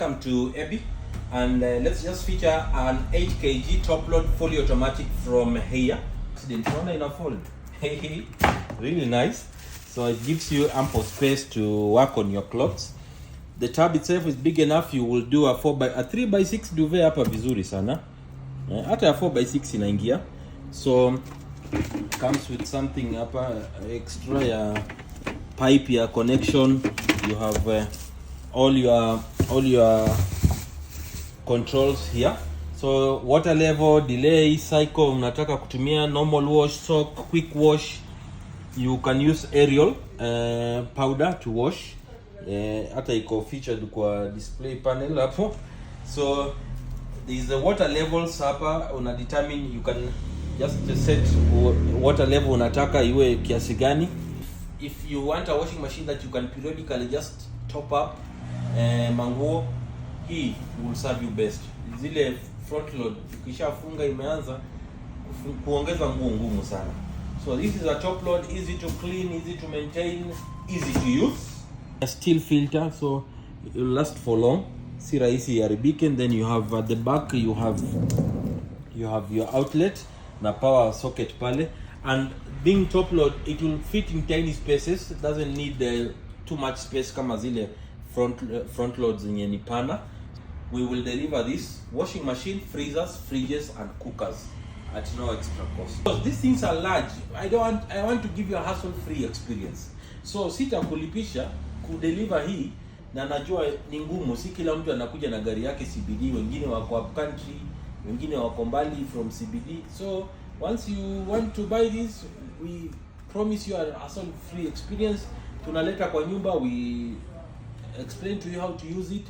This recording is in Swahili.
welcome to Ebi, and let's just feature an 8 kg top load fully automatic from here. Didn't run in a fold. Really nice. So it gives you ample space to work on your clothes. The tub itself is big enough. You will do a 3x6 duvet hapa vizuri sana. Hata 4x6 inaingia. So comes with something hapa extra ya pipe ya connection. You have all your controls here. So water level, delay, cycle, unataka kutumia normal wash, soak, quick wash. You can use Ariel powder to wash. Hata iko featured kwa display panel hapo. So these the water levels hapa, una determine, you can just set water level unataka iwe kiasi gani. If you want a washing machine that you can periodically just top up manguo, hii will serve you best. Zile front load ukishafunga imeanza kuongeza nguo ngumu sana. So this is a top load, easy to clean, easy to maintain, easy to use. A steel filter, so it will last for long. Si rahisi haribike. Then you have at the back you have your outlet na power socket pale, and being top load it will fit in tiny spaces. It doesn't need too much space kama zile front loads zenye ni pana. We will deliver this washing machine, freezers, fridges and cookers at no extra cost. Because these things are large, I want to give you a hassle-free experience. So sitakulipisha kudeliver hii, na najua ni ngumu, si kila mtu anakuja na gari yake CBD, wengine wako up country, wengine wako mbali from CBD. So once you want to buy this, we promise you a hassle-free experience. Tunaleta kwa nyumba, we explain to you how to use it.